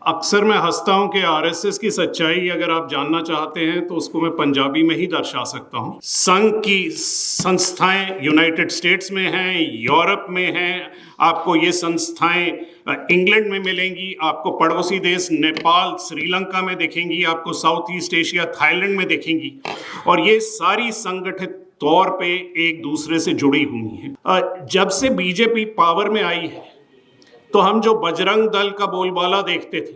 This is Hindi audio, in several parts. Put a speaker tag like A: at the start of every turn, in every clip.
A: अक्सर मैं हंसता हूं कि आरएसएस की सच्चाई अगर आप जानना चाहते हैं तो उसको मैं पंजाबी में ही दर्शा सकता हूं। संघ की संस्थाएं यूनाइटेड स्टेट्स में हैं, यूरोप में हैं, आपको ये संस्थाएं इंग्लैंड में मिलेंगी, आपको पड़ोसी देश नेपाल, श्रीलंका में दिखेंगी, आपको साउथ ईस्ट एशिया थाईलैंड में दिखेंगी, और ये सारी संगठित तौर पे एक दूसरे से जुड़ी हुई हैं। जब से बीजेपी पावर में आई है तो हम जो बजरंग दल का बोलबाला देखते थे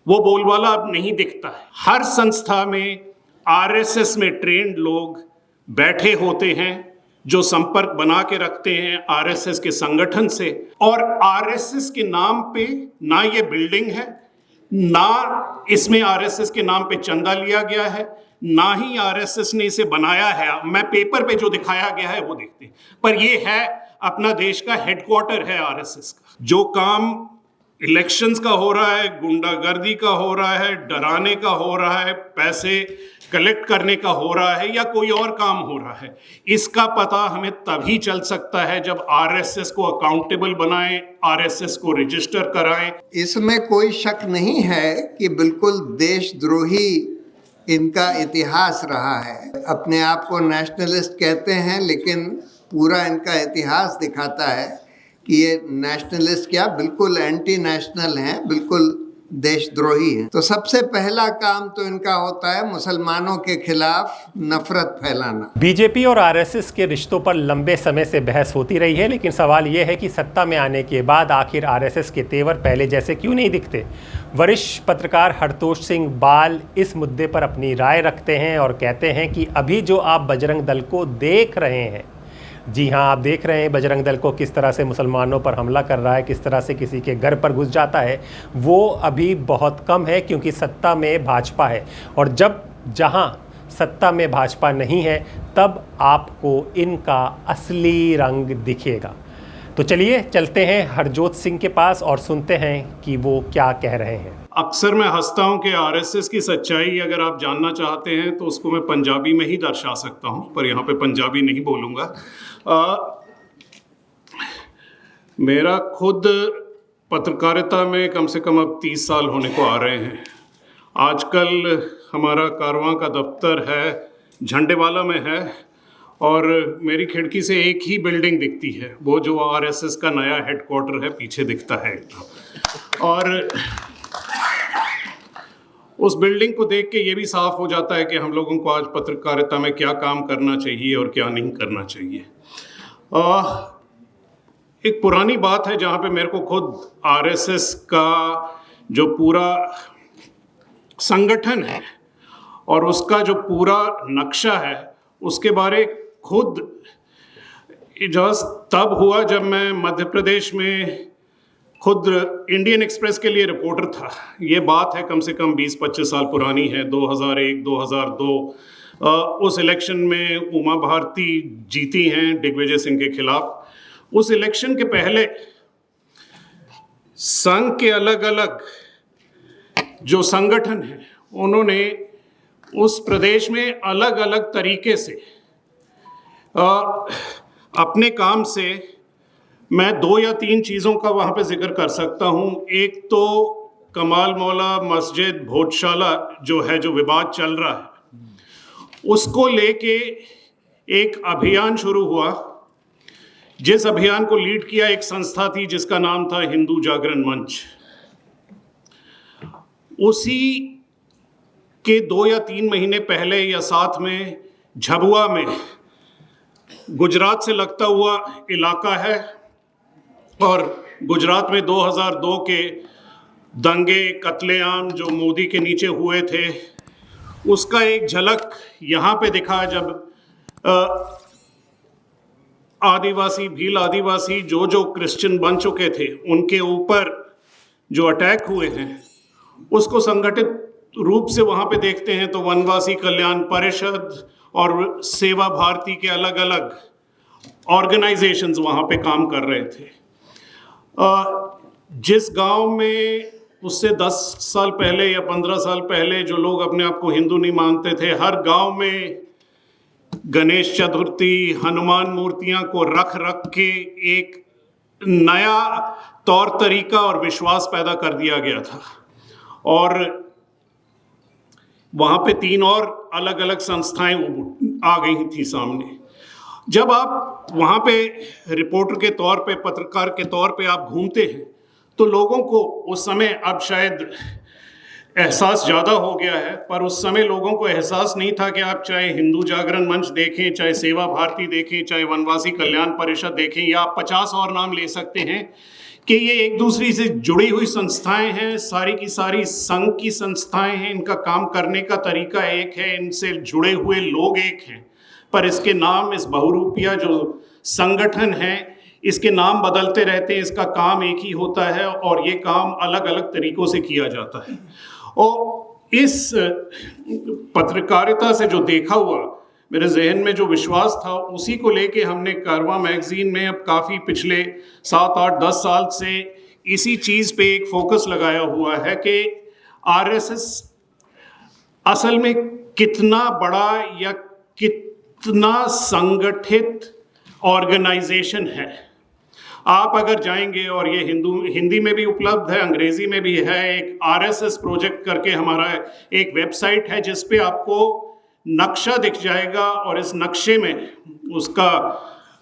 A: वो बोलबाला अब नहीं दिखता है। हर संस्था में आरएसएस में ट्रेंड लोग बैठे होते हैं जो संपर्क बना के रखते हैं आरएसएस के संगठन से, और आरएसएस के नाम पे ना ये बिल्डिंग है, ना इसमें आरएसएस के नाम पे चंदा लिया गया है, ना ही आरएसएस ने इसे बनाया है। मैं पेपर पे जो दिखाया गया है वो देखते हैं, पर ये है अपना देश का हेडक्वार्टर है आरएसएस का। जो काम इलेक्शंस का हो रहा है, गुंडागर्दी का हो रहा है, डराने का हो रहा है, पैसे कलेक्ट करने का हो रहा है, या कोई और काम हो रहा है, इसका पता हमें तभी चल सकता है जब आरएसएस को अकाउंटेबल बनाएं, आरएसएस को रजिस्टर कराएं।
B: इसमें कोई शक नहीं है कि बिल्कुल देशद्रोही इनका इतिहास रहा है। अपने आप को नेशनलिस्ट कहते हैं, लेकिन पूरा इनका इतिहास दिखाता है कि ये नेशनलिस्ट क्या, बिल्कुल एंटी नेशनल हैं, बिल्कुल देशद्रोही हैं। तो सबसे पहला काम तो इनका होता है मुसलमानों के खिलाफ नफरत फैलाना।
C: बीजेपी और आरएसएस के रिश्तों पर लंबे समय से बहस होती रही है, लेकिन सवाल ये है कि सत्ता में आने के बाद आखिर आरएसएस के तेवर पहले जैसे क्यों नहीं दिखते। वरिष्ठ पत्रकार हरतोष सिंह बाल इस मुद्दे पर अपनी राय रखते हैं और कहते हैं कि अभी जो आप बजरंग दल को देख रहे हैं, जी हाँ, आप देख रहे हैं बजरंग दल को किस तरह से मुसलमानों पर हमला कर रहा है, किस तरह से किसी के घर पर घुस जाता है, वो अभी बहुत कम है, क्योंकि सत्ता में भाजपा है। और जब जहाँ सत्ता में भाजपा नहीं है तब आपको इनका असली रंग दिखेगा। तो चलिए चलते हैं हरजोत सिंह के पास और सुनते हैं कि वो क्या कह रहे हैं।
A: अक्सर मैं हंसता हूं कि आरएसएस की सच्चाई अगर आप जानना चाहते हैं तो उसको मैं पंजाबी में ही दर्शा सकता हूं, पर यहाँ पे पंजाबी नहीं बोलूँगा। मेरा खुद पत्रकारिता में कम से कम अब 30 साल होने को आ रहे हैं। आजकल हमारा कारवां का दफ्तर है झंडेवाला में है, और मेरी खिड़की से एक ही बिल्डिंग दिखती है, वो जो आरएसएस का नया हेडक्वार्टर है पीछे दिखता है। और उस बिल्डिंग को देख के ये भी साफ हो जाता है कि हम लोगों को आज पत्रकारिता में क्या काम करना चाहिए और क्या नहीं करना चाहिए। एक पुरानी बात है जहाँ पे मेरे को खुद आरएसएस का जो पूरा संगठन है और उसका जो पूरा नक्शा है उसके बारे खुद इजाज़ तब हुआ जब मैं मध्य प्रदेश में खुद इंडियन एक्सप्रेस के लिए रिपोर्टर था। ये बात है कम से कम 20-25 साल पुरानी है, 2001-2002। उस इलेक्शन में उमा भारती जीती हैं दिग्विजय सिंह के खिलाफ। उस इलेक्शन के पहले संघ के अलग अलग जो संगठन हैं उन्होंने उस प्रदेश में अलग अलग तरीके से अपने काम से, मैं 2 या 3 चीज़ों का वहाँ पे जिक्र कर सकता हूँ। एक तो कमाल मौला मस्जिद भोजशाला जो है, जो विवाद चल रहा है, उसको लेके एक अभियान शुरू हुआ, जिस अभियान को लीड किया एक संस्था थी जिसका नाम था हिंदू जागरण मंच। उसी के 2 या 3 महीने पहले या साथ में झबुआ में, गुजरात से लगता हुआ इलाका है, और गुजरात में 2002 के दंगे कत्लेआम जो मोदी के नीचे हुए थे, उसका एक झलक यहाँ पे दिखा जब आदिवासी, भील आदिवासी जो क्रिश्चियन बन चुके थे उनके ऊपर जो अटैक हुए हैं उसको संगठित रूप से वहाँ पे देखते हैं तो वनवासी कल्याण परिषद और सेवा भारती के अलग अलग ऑर्गेनाइजेशंस वहाँ पे काम कर रहे थे। जिस गांव में उससे 10 साल पहले या 15 साल पहले जो लोग अपने आप को हिंदू नहीं मानते थे, हर गांव में गणेश चतुर्थी, हनुमान मूर्तियां को रख के एक नया तौर तरीका और विश्वास पैदा कर दिया गया था और वहाँ पे 3 और अलग अलग संस्थाएं आ गई थी सामने। जब आप वहाँ पे रिपोर्टर के तौर पे, पत्रकार के तौर पे आप घूमते हैं तो लोगों को उस समय, अब शायद एहसास ज़्यादा हो गया है, पर उस समय लोगों को एहसास नहीं था कि आप चाहे हिंदू जागरण मंच देखें, चाहे सेवा भारती देखें, चाहे वनवासी कल्याण परिषद देखें, या आप 50 और नाम ले सकते हैं कि ये एक दूसरे से जुड़ी हुई संस्थाएं हैं, सारी की सारी संघ की संस्थाएं हैं। इनका काम करने का तरीका एक है, इनसे जुड़े हुए लोग एक हैं, पर इसके नाम, इस बहुरूपिया जो संगठन है, इसके नाम बदलते रहते हैं, इसका काम एक ही होता है और ये काम अलग अलग तरीकों से किया जाता है। और इस पत्रकारिता से जो देखा हुआ मेरे जहन में जो विश्वास था, उसी को लेके हमने कारवां मैगजीन में अब काफ़ी पिछले 7, 8, 10 साल से इसी चीज़ पे एक फोकस लगाया हुआ है कि आरएसएस असल में कितना बड़ा या कितना संगठित ऑर्गेनाइजेशन है। आप अगर जाएंगे, और ये हिंदी में भी उपलब्ध है, अंग्रेजी में भी है, एक RSS प्रोजेक्ट करके हमारा एक वेबसाइट है जिस पे आपको नक्शा दिख जाएगा, और इस नक्शे में उसका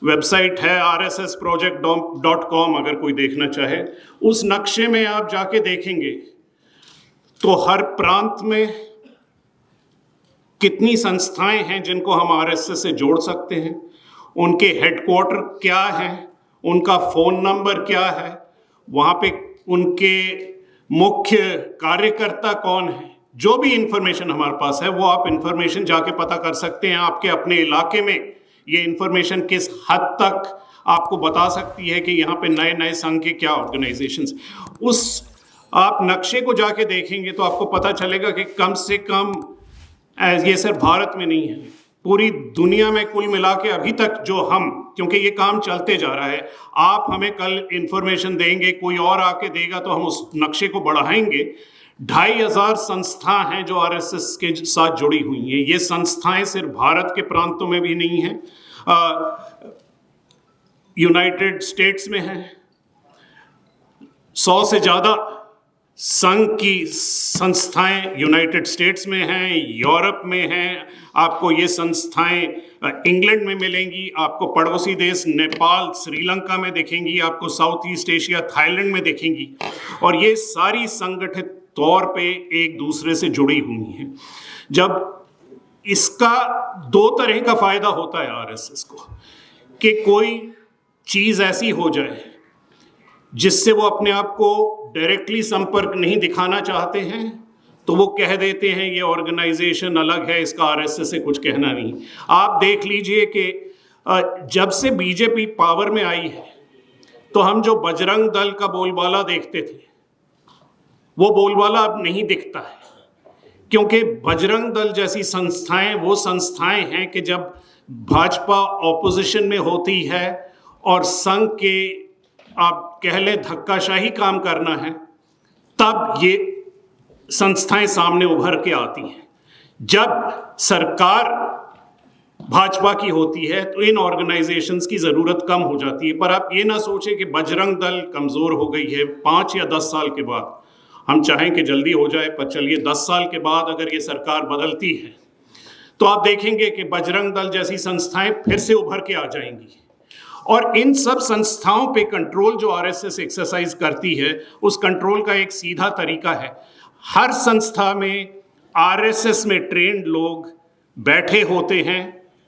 A: वेबसाइट है rssproject.com, अगर कोई देखना चाहे। उस नक्शे में आप जाके देखेंगे तो हर प्रांत में कितनी संस्थाएं हैं जिनको हम RSS से जोड़ सकते हैं, उनके हेडक्वार्टर क्या हैं, उनका फ़ोन नंबर क्या है, वहाँ पे उनके मुख्य कार्यकर्ता कौन है। जो भी इंफॉर्मेशन हमारे पास है वो आप इंफॉर्मेशन जाके पता कर सकते हैं। आपके अपने इलाके में ये इंफॉर्मेशन किस हद तक आपको बता सकती है कि यहाँ पे नए नए संघ के क्या ऑर्गेनाइजेशंस। उस आप नक्शे को जाके देखेंगे तो आपको पता चलेगा कि कम से कम, ये सिर्फ भारत में नहीं है, पूरी दुनिया में कुल मिला के अभी तक जो हम, क्योंकि ये काम चलते जा रहा है, आप हमें कल इंफॉर्मेशन देंगे, कोई और आके देगा तो हम उस नक्शे को बढ़ाएंगे। 2500 संस्था हैं जो RSS के साथ जुड़ी हुई हैं। ये संस्थाएं सिर्फ भारत के प्रांतों में भी नहीं हैं, यूनाइटेड स्टेट्स में हैं, 100 से ज़्यादा संघ की संस्थाएं यूनाइटेड स्टेट्स में हैं, यूरोप में हैं। आपको ये संस्थाएं इंग्लैंड में मिलेंगी, आपको पड़ोसी देश नेपाल, श्रीलंका में दिखेंगी, आपको साउथ ईस्ट एशिया, थाईलैंड में दिखेंगी, और ये सारी संगठित तौर पे एक दूसरे से जुड़ी हुई हैं। जब इसका 2 तरह का फायदा होता है RSS को, कि कोई चीज़ ऐसी हो जाए जिससे वो अपने आप को डायरेक्टली संपर्क नहीं दिखाना चाहते हैं तो वो कह देते हैं ये ऑर्गेनाइजेशन अलग है, इसका RSS से कुछ कहना नहीं। आप देख लीजिए कि जब से बीजेपी पावर में आई है तो हम जो बजरंग दल का बोलबाला देखते थे वो बोलबाला अब नहीं दिखता है, क्योंकि बजरंग दल जैसी संस्थाएं वो संस्थाएं हैं कि जब भाजपा ऑपोजिशन में होती है और संघ के, आप कह लें, धक्काशाही काम करना है, तब ये संस्थाएं सामने उभर के आती हैं। जब सरकार भाजपा की होती है तो इन ऑर्गेनाइजेशंस की ज़रूरत कम हो जाती है। पर आप ये ना सोचें कि बजरंग दल कमज़ोर हो गई है 5 या 10 साल के बाद। हम चाहें कि जल्दी हो जाए, पर चलिए 10 साल के बाद अगर ये सरकार बदलती है तो आप देखेंगे कि बजरंग दल जैसी संस्थाएं फिर से उभर के आ जाएंगी। और इन सब संस्थाओं पे कंट्रोल जो RSS एक्सरसाइज करती है, उस कंट्रोल का एक सीधा तरीका है, हर संस्था में RSS में ट्रेंड लोग बैठे होते हैं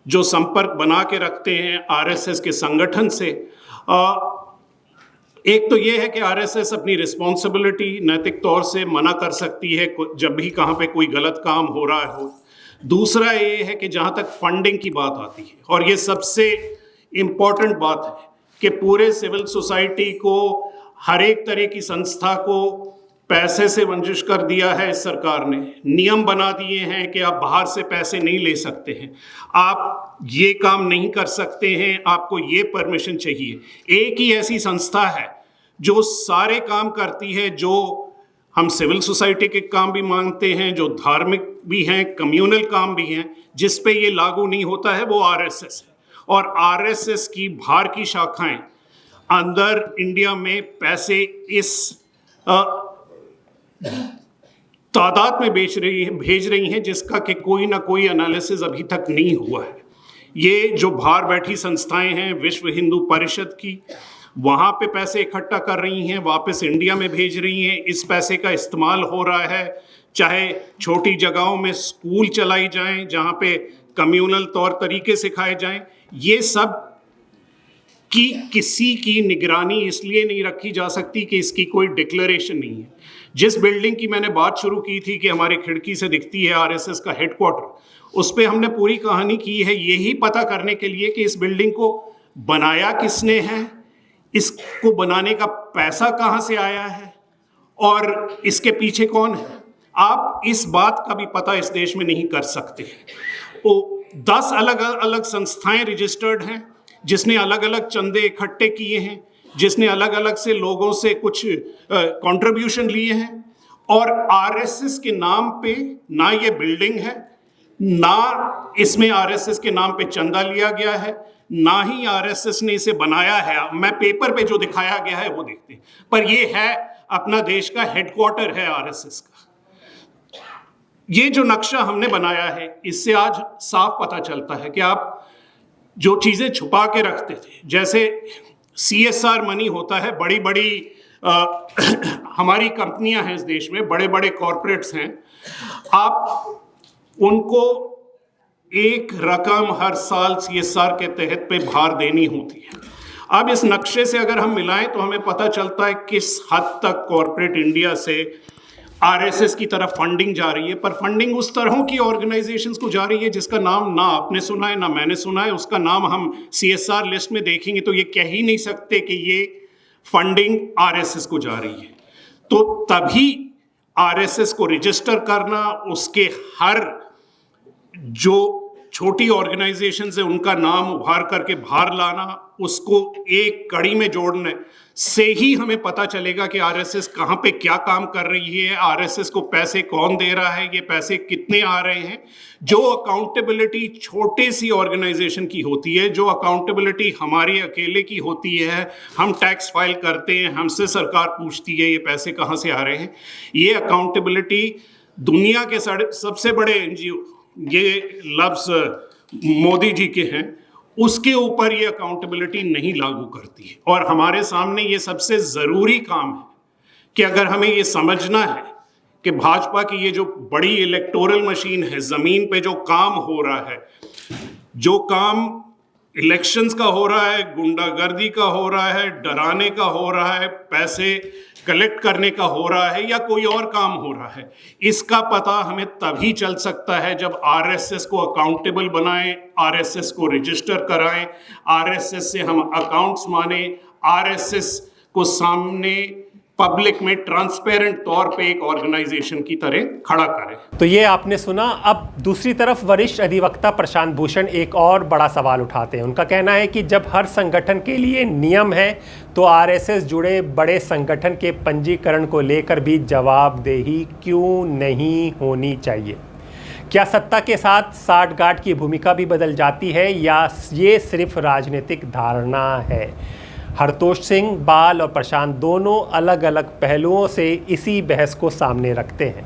A: जो संपर्क बना के रखते हैं RSS के संगठन से। एक तो ये है कि RSS अपनी रिस्पॉन्सिबिलिटी नैतिक तौर से मना कर सकती है जब भी कहाँ पे कोई गलत काम हो रहा हो। दूसरा ये है कि जहाँ तक फंडिंग की बात आती है, और ये सबसे इम्पॉर्टेंट बात है कि पूरे सिविल सोसाइटी को, हर एक तरह की संस्था को पैसे से वंचित कर दिया है इस सरकार ने। नियम बना दिए हैं कि आप बाहर से पैसे नहीं ले सकते हैं, आप ये काम नहीं कर सकते हैं, आपको ये परमिशन चाहिए। एक ही ऐसी संस्था है जो सारे काम करती है, जो हम सिविल सोसाइटी के काम भी मांगते हैं, जो धार्मिक भी हैं, कम्युनल काम भी हैं, जिस पे ये लागू नहीं होता है, वो RSS है। और RSS की बाहर की शाखाएं अंदर इंडिया में पैसे इस तादाद में भेज रही हैं जिसका कि कोई ना कोई एनालिसिस अभी तक नहीं हुआ है। ये जो बाहर बैठी संस्थाएं हैं विश्व हिंदू परिषद की, वहाँ पे पैसे इकट्ठा कर रही हैं, वापस इंडिया में भेज रही हैं। इस पैसे का इस्तेमाल हो रहा है, चाहे छोटी जगहों में स्कूल चलाई जाएं जहाँ पे कम्युनल तौर तरीके सिखाए जाएं। ये सब की किसी की निगरानी इसलिए नहीं रखी जा सकती कि इसकी कोई डिक्लेरेशन नहीं है। जिस बिल्डिंग की मैंने बात शुरू की थी कि हमारी खिड़की से दिखती है आरएसएस का हेडक्वार्टर, उस पे हमने पूरी कहानी की है यही पता करने के लिए कि इस बिल्डिंग को बनाया किसने है, इसको बनाने का पैसा कहाँ से आया है और इसके पीछे कौन है। आप इस बात का भी पता इस देश में नहीं कर सकते। 10 अलग अलग संस्थाएं रजिस्टर्ड हैं जिसने अलग अलग चंदे इकट्ठे किए हैं, जिसने अलग अलग से लोगों से कुछ कंट्रीब्यूशन लिए हैं, और आरएसएस के नाम पे ना ये बिल्डिंग है, ना इसमें आरएसएस के नाम पे चंदा लिया गया है, ना ही आरएसएस ने इसे बनाया है। मैं पेपर पे जो दिखाया गया है वो देखते हैं, पर ये है अपना देश का हेडक्वार्टर है आरएसएस का। ये जो नक्शा हमने बनाया है इससे आज साफ पता चलता है कि आप जो चीजें छुपा के रखते थे, जैसे CSR मनी होता है, बड़ी बड़ी हमारी कंपनियां हैं इस देश में, बड़े बड़े कॉरपोरेट्स हैं, आप उनको एक रकम हर साल CSR के तहत पे भार देनी होती है। अब इस नक्शे से अगर हम मिलाएं तो हमें पता चलता है किस हद तक कॉरपोरेट इंडिया से आरएसएस की तरफ फंडिंग जा रही है। पर फंडिंग उस तरह की ऑर्गेनाइजेशंस को जा रही है जिसका नाम ना आपने सुना है ना मैंने सुना है। उसका नाम हम CSR लिस्ट में देखेंगे तो ये कह ही नहीं सकते कि ये फंडिंग आरएसएस को जा रही है। तो तभी आरएसएस को रजिस्टर करना, उसके हर जो छोटी ऑर्गेनाइजेशन है उनका नाम उभार करके बाहर लाना, उसको एक कड़ी में जोड़ने से ही हमें पता चलेगा कि आरएसएस कहाँ पे क्या काम कर रही है, आरएसएस को पैसे कौन दे रहा है, ये पैसे कितने आ रहे हैं। जो अकाउंटेबिलिटी छोटे सी ऑर्गेनाइजेशन की होती है, जो अकाउंटेबिलिटी हमारी अकेले की होती है, हम टैक्स फाइल करते हैं, हमसे सरकार पूछती है ये पैसे कहाँ से आ रहे हैं, ये अकाउंटेबिलिटी दुनिया के सबसे बड़े NGO, ये लफ्ज़ मोदी जी के हैं, उसके ऊपर ये अकाउंटेबिलिटी नहीं लागू करती है। और हमारे सामने ये सबसे ज़रूरी काम है कि अगर हमें ये समझना है कि भाजपा की ये जो बड़ी इलेक्टोरल मशीन है, ज़मीन पे जो काम हो रहा है, जो काम इलेक्शंस का हो रहा है, गुंडागर्दी का हो रहा है, डराने का हो रहा है, पैसे कलेक्ट करने का हो रहा है या कोई और काम हो रहा है, इसका पता हमें तभी चल सकता है जब आरएसएस को अकाउंटेबल बनाएं, आरएसएस को रजिस्टर कराएं, आरएसएस से हम अकाउंट्स माने, आरएसएस को सामने पब्लिक में ट्रांसपेरेंट तौर पे एक ऑर्गेनाइजेशन की तरह खड़ा करें।
C: तो ये आपने सुना। अब दूसरी तरफ वरिष्ठ अधिवक्ता प्रशांत भूषण एक और बड़ा सवाल उठाते हैं। उनका कहना है कि जब हर संगठन के लिए नियम है तो आरएसएस जुड़े बड़े संगठन के पंजीकरण को लेकर भी जवाबदेही क्यों नहीं होनी चाहिए। क्या सत्ता के साथ साठगांठ की भूमिका भी बदल जाती है या ये सिर्फ राजनीतिक धारणा है। हरतोष सिंह, बाल और प्रशांत दोनों अलग अलग पहलुओं से इसी बहस को सामने रखते हैं।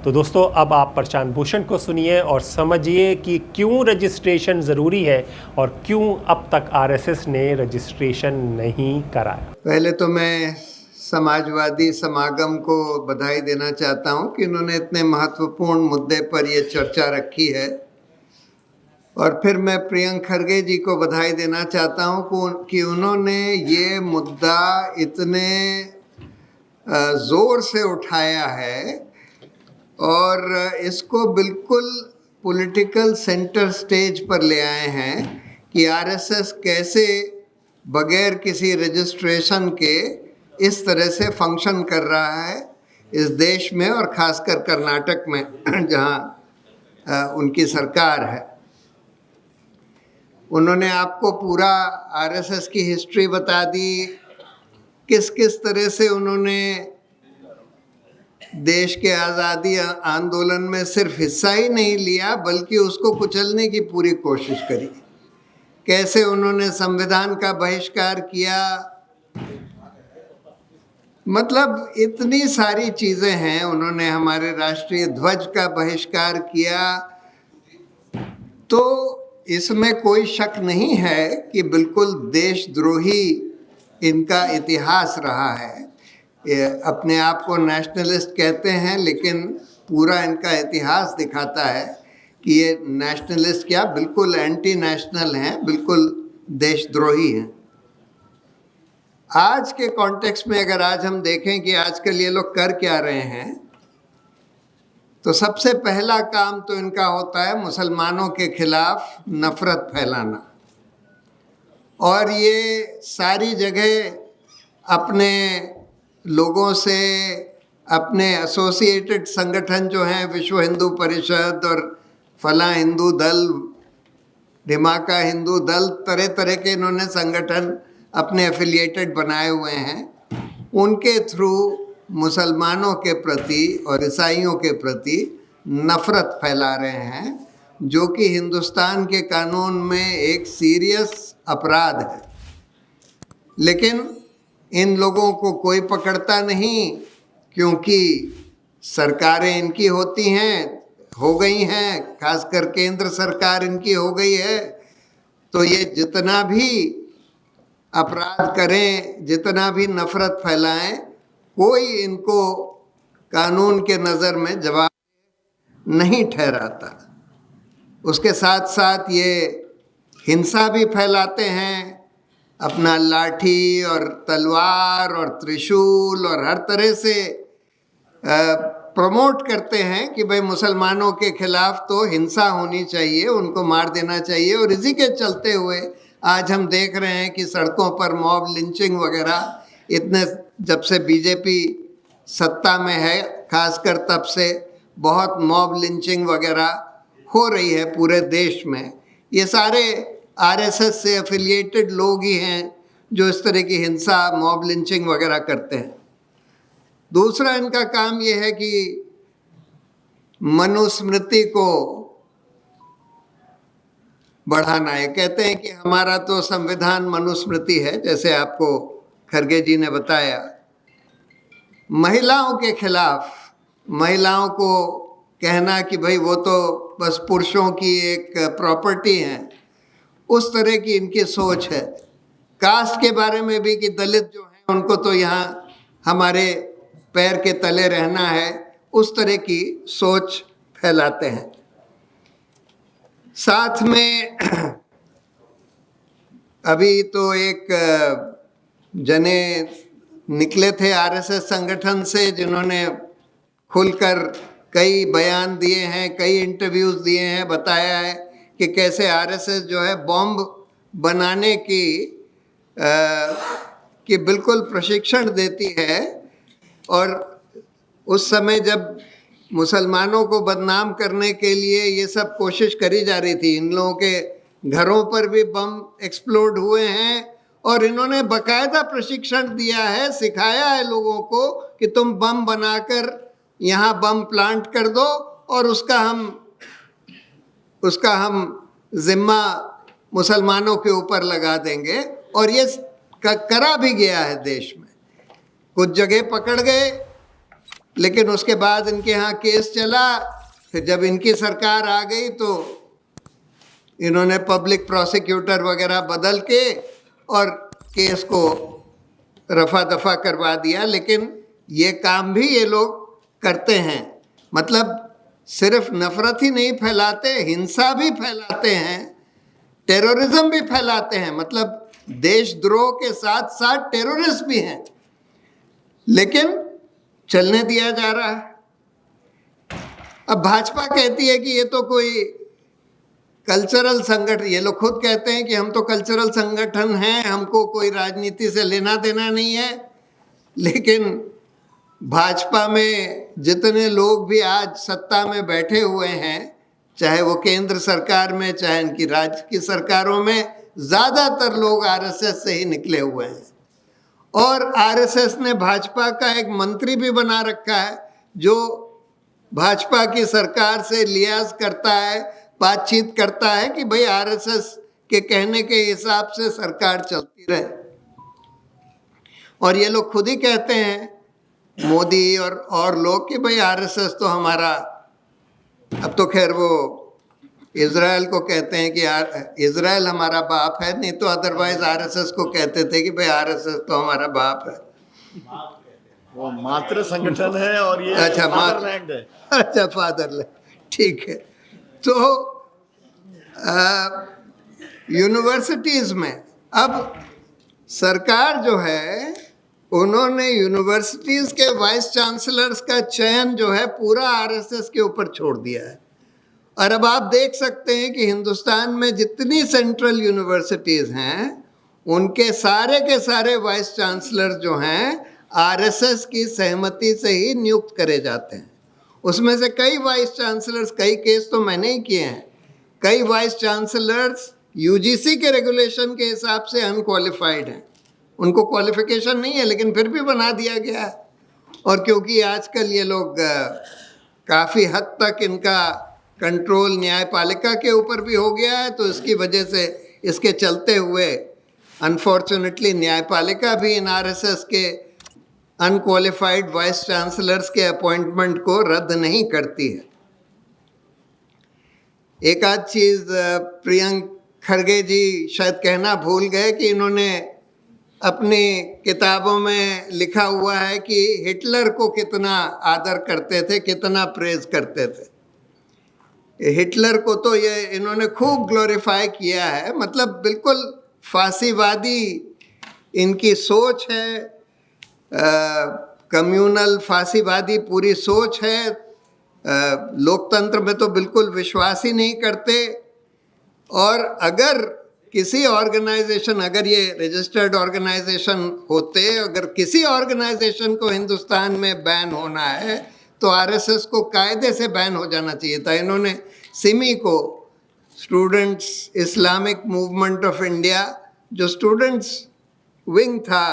C: तो दोस्तों, अब आप प्रशांत भूषण को सुनिए और समझिए कि क्यों रजिस्ट्रेशन ज़रूरी है और क्यों अब तक आरएसएस ने रजिस्ट्रेशन नहीं कराया।
B: पहले तो मैं समाजवादी समागम को बधाई देना चाहता हूं कि उन्होंने इतने महत्वपूर्ण मुद्दे पर ये चर्चा रखी है, और फिर मैं प्रियंक खरगे जी को बधाई देना चाहता हूं कि उन्होंने ये मुद्दा इतने ज़ोर से उठाया है और इसको बिल्कुल पॉलिटिकल सेंटर स्टेज पर ले आए हैं कि आरएसएस कैसे बगैर किसी रजिस्ट्रेशन के इस तरह से फंक्शन कर रहा है इस देश में, और ख़ासकर कर्नाटक में जहां उनकी सरकार है। उन्होंने आपको पूरा आरएसएस की हिस्ट्री बता दी, किस किस तरह से उन्होंने देश के आज़ादी आंदोलन में सिर्फ हिस्सा ही नहीं लिया बल्कि उसको कुचलने की पूरी कोशिश करी। कैसे उन्होंने संविधान का बहिष्कार किया, मतलब इतनी सारी चीजें हैं। उन्होंने हमारे राष्ट्रीय ध्वज का बहिष्कार किया, तो इसमें कोई शक नहीं है कि बिल्कुल देशद्रोही इनका इतिहास रहा है। ये अपने आप को नेशनलिस्ट कहते हैं, लेकिन पूरा इनका इतिहास दिखाता है कि ये नेशनलिस्ट क्या, बिल्कुल एंटी नेशनल हैं, बिल्कुल देशद्रोही हैं। आज के कॉन्टेक्स्ट में अगर आज हम देखें कि आजकल ये लोग कर क्या रहे हैं, तो सबसे पहला काम तो इनका होता है मुसलमानों के खिलाफ नफरत फैलाना। और ये सारी जगह अपने लोगों से, अपने एसोसिएटेड संगठन जो हैं, विश्व हिंदू परिषद और फला हिंदू दल, धिमाका हिंदू दल, तरह तरह के इन्होंने संगठन अपने एफिलिएटेड बनाए हुए हैं। उनके थ्रू मुसलमानों के प्रति और ईसाइयों के प्रति नफरत फैला रहे हैं, जो कि हिंदुस्तान के कानून में एक सीरियस अपराध है। लेकिन इन लोगों को कोई पकड़ता नहीं, क्योंकि सरकारें इनकी होती हैं, हो गई हैं, खासकर केंद्र सरकार इनकी हो गई है। तो ये जितना भी अपराध करें, जितना भी नफरत फैलाएं, कोई इनको कानून के नज़र में जवाब नहीं ठहराता। उसके साथ साथ ये हिंसा भी फैलाते हैं, अपना लाठी और तलवार और त्रिशूल और हर तरह से प्रमोट करते हैं कि भाई मुसलमानों के खिलाफ तो हिंसा होनी चाहिए, उनको मार देना चाहिए। और इसी के चलते हुए आज हम देख रहे हैं कि सड़कों पर मॉब लिंचिंग वगैरह इतने, जब से बीजेपी सत्ता में है खासकर, तब से बहुत मॉब लिंचिंग वगैरह हो रही है पूरे देश में। ये सारे आरएसएस से एफिलिएटेड लोग ही हैं जो इस तरह की हिंसा, मॉब लिंचिंग वगैरह करते हैं। दूसरा इनका काम ये है कि मनुस्मृति को बढ़ाना है। कहते हैं कि हमारा तो संविधान मनुस्मृति है, जैसे आपको खरगे जी ने बताया। महिलाओं के खिलाफ, महिलाओं को कहना कि भाई वो तो बस पुरुषों की एक प्रॉपर्टी है, उस तरह की इनकी सोच है। कास्ट के बारे में भी कि दलित जो हैं उनको तो यहाँ हमारे पैर के तले रहना है, उस तरह की सोच फैलाते हैं। साथ में अभी तो एक जने निकले थे आरएसएस संगठन से, जिन्होंने खुलकर कई बयान दिए हैं, कई इंटरव्यूज़ दिए हैं, बताया है कि कैसे आरएसएस जो है बॉम्ब बनाने की बिल्कुल प्रशिक्षण देती है। और उस समय जब मुसलमानों को बदनाम करने के लिए ये सब कोशिश करी जा रही थी, इन लोगों के घरों पर भी बम एक्सप्लोड हुए हैं और इन्होंने बकायदा प्रशिक्षण दिया है, सिखाया है लोगों को कि तुम बम बनाकर यहाँ बम प्लांट कर दो और उसका हम जिम्मा मुसलमानों के ऊपर लगा देंगे। और ये करा भी गया है देश में। कुछ जगह पकड़ गए, लेकिन उसके बाद इनके यहाँ केस चला। फिर जब इनकी सरकार आ गई तो इन्होंने पब्लिक प्रोसिक्यूटर वगैरह बदल के और केस को रफा दफा करवा दिया। लेकिन ये काम भी ये लोग करते हैं। मतलब सिर्फ नफरत ही नहीं फैलाते, हिंसा भी फैलाते हैं, टेररिज्म भी फैलाते हैं। मतलब देशद्रोह के साथ साथ टेररिस्ट भी हैं, लेकिन चलने दिया जा रहा है। अब भाजपा कहती है कि ये तो कोई कल्चरल संगठन, ये लोग खुद कहते हैं कि हम तो कल्चरल संगठन हैं, हमको कोई राजनीति से लेना देना नहीं है। लेकिन भाजपा में जितने लोग भी आज सत्ता में बैठे हुए हैं, चाहे वो केंद्र सरकार में, चाहे इनकी राज्य की सरकारों में, ज़्यादातर लोग आरएसएस से ही निकले हुए हैं। और आरएसएस ने भाजपा का एक मंत्री भी बना रखा है, जो भाजपा की सरकार से लियाज करता है, बातचीत करता है कि भाई आरएसएस के कहने के हिसाब से सरकार चलती रहे। और ये लोग खुद ही कहते हैं मोदी और लोग कि भाई आरएसएस तो हमारा, अब तो खैर वो इजराइल को कहते हैं कि इजराइल हमारा बाप है, नहीं तो अदरवाइज आरएसएस को कहते थे कि भाई आरएसएस तो हमारा बाप है।
D: वो मातृ संगठन है और ये
B: अच्छा,
D: फादरलैंड है।
B: अच्छा, फादरलैंड, ठीक है। तो यूनिवर्सिटीज में अब सरकार जो है, उन्होंने यूनिवर्सिटीज के वाइस चांसलर्स का चयन जो है पूरा आरएसएस के ऊपर छोड़ दिया है। और अब आप देख सकते हैं कि हिंदुस्तान में जितनी सेंट्रल यूनिवर्सिटीज हैं, उनके सारे के सारे वाइस चांसलर जो हैं आरएसएस की सहमति से ही नियुक्त करे जाते हैं। उसमें से कई वाइस चांसलर्स, कई केस तो मैंने ही किए हैं, कई वाइस चांसलर्स यूजीसी के रेगुलेशन के हिसाब से अनक्वालिफाइड हैं, उनको क्वालिफिकेशन नहीं है लेकिन फिर भी बना दिया गया है। और क्योंकि आजकल ये लोग काफ़ी हद तक इनका कंट्रोल न्यायपालिका के ऊपर भी हो गया है, तो इसकी वजह से इसके चलते हुए अनफॉर्चुनेटली न्यायपालिका भी इन आरएसएस के अनक्वालिफाइड वाइस चांसलर्स के अपॉइंटमेंट को रद्द नहीं करती है। एक आध चीज़ प्रियंक खरगे जी शायद कहना भूल गए कि इन्होंने अपनी किताबों में लिखा हुआ है कि हिटलर को कितना आदर करते थे, कितना प्रेज करते थे। हिटलर को तो ये इन्होंने खूब ग्लोरीफाई किया है, मतलब बिल्कुल फांसीवादी इनकी सोच है, कम्युनल फांसीवादी पूरी सोच है, लोकतंत्र में तो बिल्कुल विश्वास ही नहीं करते। और अगर किसी ऑर्गेनाइजेशन, अगर ये रजिस्टर्ड ऑर्गेनाइजेशन होते, अगर किसी ऑर्गेनाइजेशन को हिंदुस्तान में बैन होना है तो आरएसएस को कायदे से बैन हो जाना चाहिए था। इन्होंने सिमी को, students Islamic movement of India, जो स्टूडेंट्स विंग था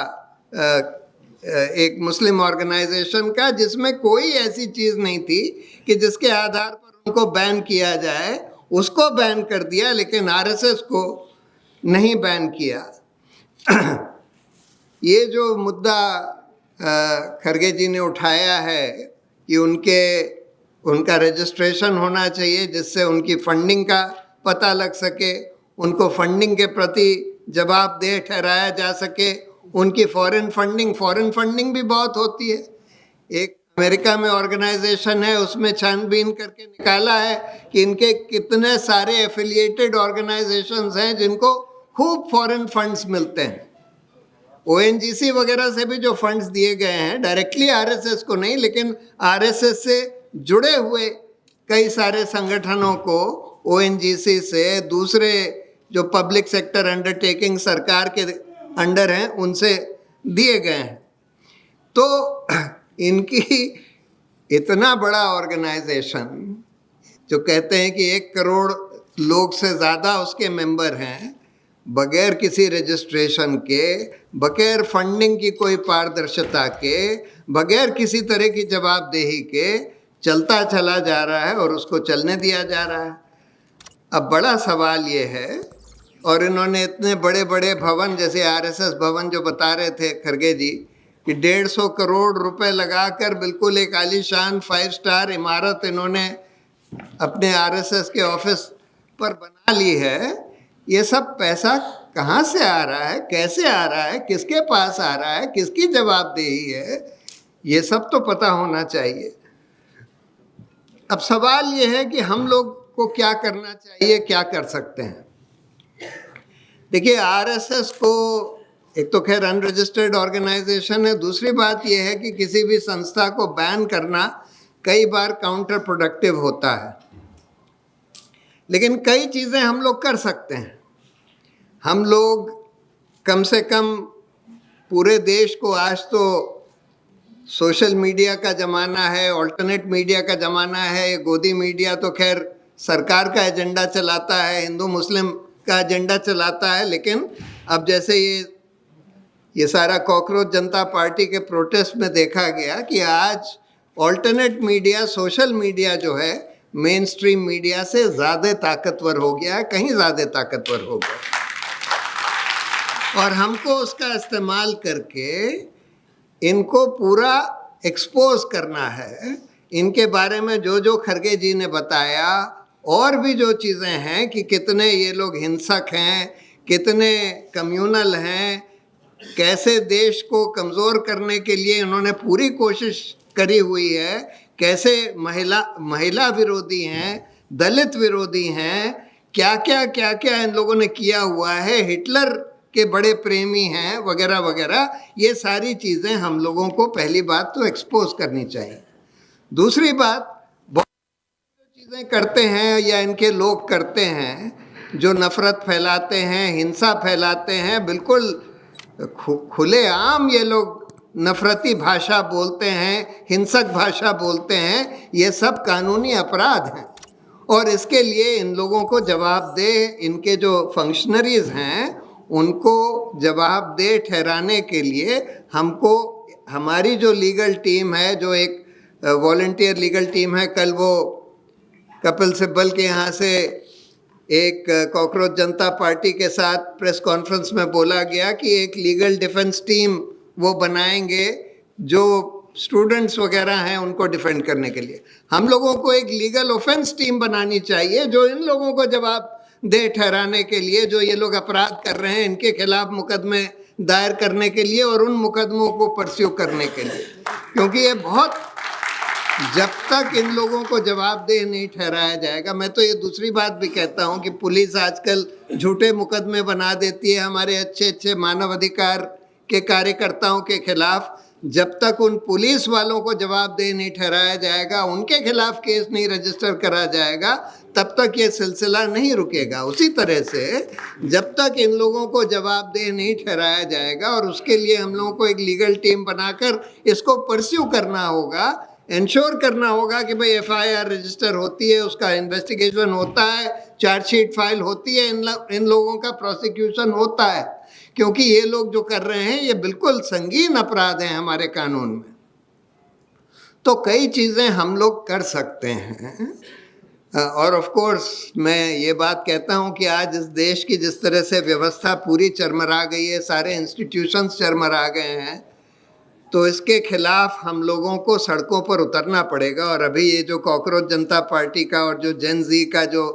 B: एक मुस्लिम ऑर्गेनाइजेशन का, जिसमें कोई ऐसी चीज़ नहीं थी कि जिसके आधार पर उनको बैन किया जाए, उसको बैन कर दिया, लेकिन आरएसएस को नहीं बैन किया। ये जो मुद्दा खरगे जी ने उठाया है कि उनका रजिस्ट्रेशन होना चाहिए जिससे उनकी फंडिंग का पता लग सके, उनको फंडिंग के प्रति जवाबदेह ठहराया जा सके, उनकी फॉरेन फंडिंग भी बहुत होती है। एक अमेरिका में ऑर्गेनाइजेशन है, उसमें छानबीन करके निकाला है कि इनके कितने सारे एफिलिएटेड ऑर्गेनाइजेशंस हैं जिनको खूब फॉरेन फंड्स मिलते हैं। ओएनजीसी वगैरह से भी जो फंड्स दिए गए हैं, डायरेक्टली आरएसएस को नहीं, लेकिन आरएसएस से जुड़े हुए कई सारे संगठनों को ओएनजीसी से, दूसरे जो पब्लिक सेक्टर अंडरटेकिंग सरकार के अंडर हैं, उनसे दिए गए हैं। तो इनकी इतना बड़ा ऑर्गेनाइजेशन जो कहते हैं कि 1 करोड़ लोग से ज़्यादा उसके मेंबर हैं, बगैर किसी रजिस्ट्रेशन के, बगैर फंडिंग की कोई पारदर्शिता के, बगैर किसी तरह की जवाबदेही के चलता चला जा रहा है और उसको चलने दिया जा रहा है। अब बड़ा सवाल ये है, और इन्होंने इतने बड़े बड़े भवन, जैसे आरएसएस भवन जो बता रहे थे खरगे जी, कि 150 करोड़ रुपए लगाकर बिल्कुल एक आलीशान 5 स्टार इमारत इन्होंने अपने आरएसएस के ऑफिस पर बना ली है। ये सब पैसा कहाँ से आ रहा है, कैसे आ रहा है, किसके पास आ रहा है, किसकी जवाबदेही है, ये सब तो पता होना चाहिए। अब सवाल ये है कि हम लोग को क्या करना चाहिए, क्या कर सकते हैं। देखिए, आरएसएस को एक तो खैर अनरजिस्टर्ड ऑर्गेनाइजेशन है, दूसरी बात यह है कि किसी भी संस्था को बैन करना कई बार काउंटर प्रोडक्टिव होता है, लेकिन कई चीज़ें हम लोग कर सकते हैं। हम लोग कम से कम पूरे देश को, आज तो सोशल मीडिया का ज़माना है, ऑल्टरनेट मीडिया का ज़माना है, गोदी मीडिया तो खैर सरकार का एजेंडा चलाता है, हिंदू मुस्लिम का एजेंडा चलाता है, लेकिन अब जैसे ये सारा कॉकरोच जनता पार्टी के प्रोटेस्ट में देखा गया कि आज ऑल्टरनेट मीडिया, सोशल मीडिया जो है, मेन स्ट्रीम मीडिया से ज़्यादा ताकतवर हो गया है, कहीं ज़्यादा ताकतवर हो गया, और हमको उसका इस्तेमाल करके इनको पूरा एक्सपोज करना है। इनके बारे में जो जो खरगे जी ने बताया, और भी जो चीज़ें हैं कि कितने ये लोग हिंसक हैं, कितने कम्युनल हैं, कैसे देश को कमज़ोर करने के लिए इन्होंने पूरी कोशिश करी हुई है, कैसे महिला विरोधी हैं, दलित विरोधी हैं, क्या क्या इन लोगों ने किया हुआ है, हिटलर के बड़े प्रेमी हैं वगैरह वगैरह। ये सारी चीज़ें हम लोगों को पहली बात तो एक्सपोज करनी चाहिए। दूसरी बात, बहुत चीज़ें करते हैं या इनके लोग करते हैं जो नफ़रत फैलाते हैं, हिंसा फैलाते हैं, बिल्कुल खुलेआम ये लोग नफरती भाषा बोलते हैं, हिंसक भाषा बोलते हैं। ये सब कानूनी अपराध हैं और इसके लिए इन लोगों को जवाबदेह, इनके जो फंक्शनरीज हैं उनको जवाबदेह ठहराने के लिए हमको, हमारी जो लीगल टीम है, जो एक वॉलंटियर लीगल टीम है, कल वो कपिल सिब्बल के यहाँ से एक कॉकरोच जनता पार्टी के साथ प्रेस कॉन्फ्रेंस में बोला गया कि एक लीगल डिफेंस टीम वो बनाएंगे जो स्टूडेंट्स वगैरह हैं उनको डिफेंड करने के लिए। हम लोगों को एक लीगल ऑफेंस टीम बनानी चाहिए जो इन लोगों को जवाबदेह ठहराने के लिए, जो ये लोग अपराध कर रहे हैं, इनके खिलाफ मुकदमे दायर करने के लिए और उन मुकदमों को परस्यू करने के लिए। क्योंकि ये बहुत, जब तक इन लोगों को जवाबदेह नहीं ठहराया जाएगा, मैं तो ये दूसरी बात भी कहता हूँ कि पुलिस आजकल झूठे मुकदमे बना देती है हमारे अच्छे अच्छे मानवाधिकार के कार्यकर्ताओं के खिलाफ। जब तक उन पुलिस वालों को जवाबदेह नहीं ठहराया जाएगा, उनके खिलाफ केस नहीं रजिस्टर करा जाएगा, तब तक ये सिलसिला नहीं रुकेगा। उसी तरह से जब तक इन लोगों को जवाबदेह नहीं ठहराया जाएगा, और उसके लिए हम लोगों को एक लीगल टीम बनाकर इसको परस्यू करना होगा, इंश्योर करना होगा कि भाई FIR रजिस्टर होती है, उसका इन्वेस्टिगेशन होता है, चार्जशीट फाइल होती है, इन लोगों का प्रोसिक्यूशन होता है। क्योंकि ये लोग जो कर रहे हैं ये बिल्कुल संगीन अपराध हैं हमारे कानून में। तो कई चीज़ें हम लोग कर सकते हैं। और ऑफ कोर्स मैं ये बात कहता हूँ कि आज इस देश की जिस तरह से व्यवस्था पूरी चरमरा गई है, सारे इंस्टीट्यूशंस चरमरा गए हैं, तो इसके खिलाफ हम लोगों को सड़कों पर उतरना पड़ेगा। और अभी ये जो कॉकरोच जनता पार्टी का और जो जेन ज़ी का जो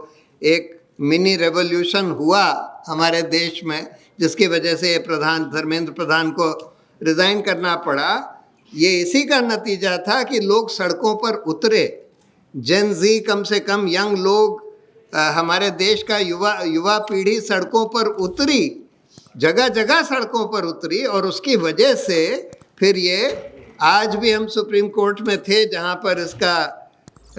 B: एक मिनी रेवोल्यूशन हुआ हमारे देश में, जिसकी वजह से धर्मेंद्र प्रधान को रिज़ाइन करना पड़ा, ये इसी का नतीजा था कि लोग सड़कों पर उतरे। जेन ज़ी, कम से कम यंग लोग, हमारे देश का युवा पीढ़ी सड़कों पर उतरी, जगह जगह सड़कों पर उतरी। और उसकी वजह से फिर ये, आज भी हम सुप्रीम कोर्ट में थे जहाँ पर इसका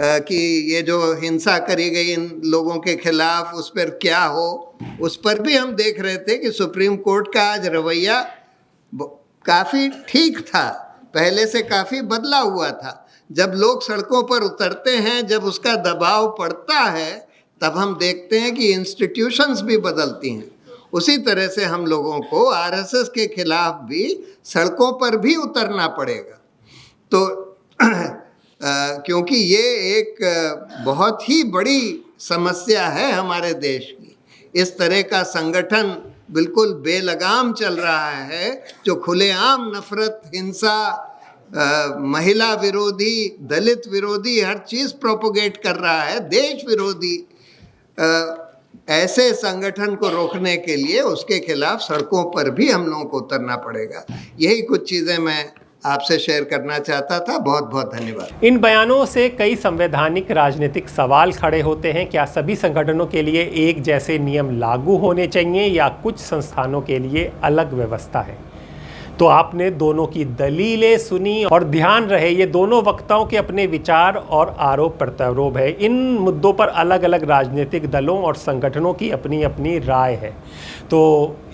B: कि ये जो हिंसा करी गई इन लोगों के खिलाफ, उस पर क्या हो, उस पर भी हम देख रहे थे कि सुप्रीम कोर्ट का आज रवैया काफ़ी ठीक था, पहले से काफ़ी बदला हुआ था। जब लोग सड़कों पर उतरते हैं, जब उसका दबाव पड़ता है, तब हम देखते हैं कि इंस्टीट्यूशंस भी बदलती हैं। उसी तरह से हम लोगों को RSS के खिलाफ भी सड़कों पर भी उतरना पड़ेगा। तो क्योंकि ये एक बहुत ही बड़ी समस्या है हमारे देश की। इस तरह का संगठन बिल्कुल बेलगाम चल रहा है, जो खुलेआम नफरत, हिंसा, महिला विरोधी, दलित विरोधी हर चीज़ प्रोपोगेट कर रहा है, देश विरोधी। ऐसे संगठन को रोकने के लिए उसके खिलाफ सड़कों पर भी हम लोगों को उतरना पड़ेगा। यही कुछ चीज़ें मैं आपसे शेयर करना चाहता था। बहुत बहुत धन्यवाद।
C: इन बयानों से कई संवैधानिक राजनीतिक सवाल खड़े होते हैं। क्या सभी संगठनों के लिए एक जैसे नियम लागू होने चाहिए या कुछ संस्थानों के लिए अलग व्यवस्था है? तो आपने दोनों की दलीलें सुनी और ध्यान रहे ये दोनों वक्ताओं के अपने विचार और आरोप प्रत्यारोप है। इन मुद्दों पर अलग अलग राजनीतिक दलों और संगठनों की अपनी अपनी राय है। तो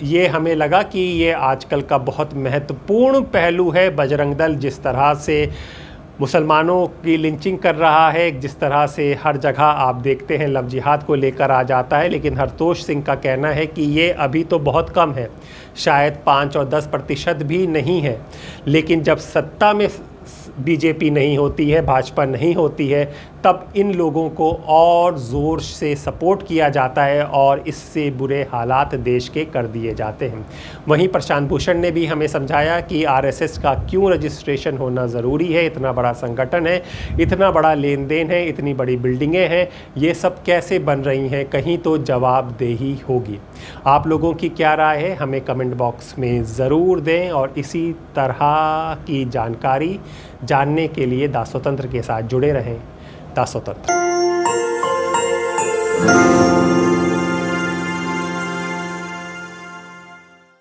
C: ये हमें लगा कि ये आजकल का बहुत महत्वपूर्ण पहलू है। बजरंग दल जिस तरह से मुसलमानों की लिंचिंग कर रहा है, जिस तरह से हर जगह आप देखते हैं लव जिहाद को लेकर आ जाता है, लेकिन हरतोष सिंह का कहना है कि ये अभी तो बहुत कम है, शायद 5 और 10% भी नहीं है। लेकिन जब सत्ता में बीजेपी नहीं होती है, भाजपा नहीं होती है, तब इन लोगों को और ज़ोर से सपोर्ट किया जाता है और इससे बुरे हालात देश के कर दिए जाते हैं। वहीं प्रशांत भूषण ने भी हमें समझाया कि आरएसएस का क्यों रजिस्ट्रेशन होना ज़रूरी है। इतना बड़ा संगठन है, इतना बड़ा लेन देन है, इतनी बड़ी बिल्डिंगें हैं, ये सब कैसे बन रही हैं, कहीं तो जवाबदेही होगी। आप लोगों की क्या राय है हमें कमेंट बॉक्स में ज़रूर दें और इसी तरह की जानकारी जानने के लिए दासोतंत्र के साथ जुड़े रहें। दासोतंत्र।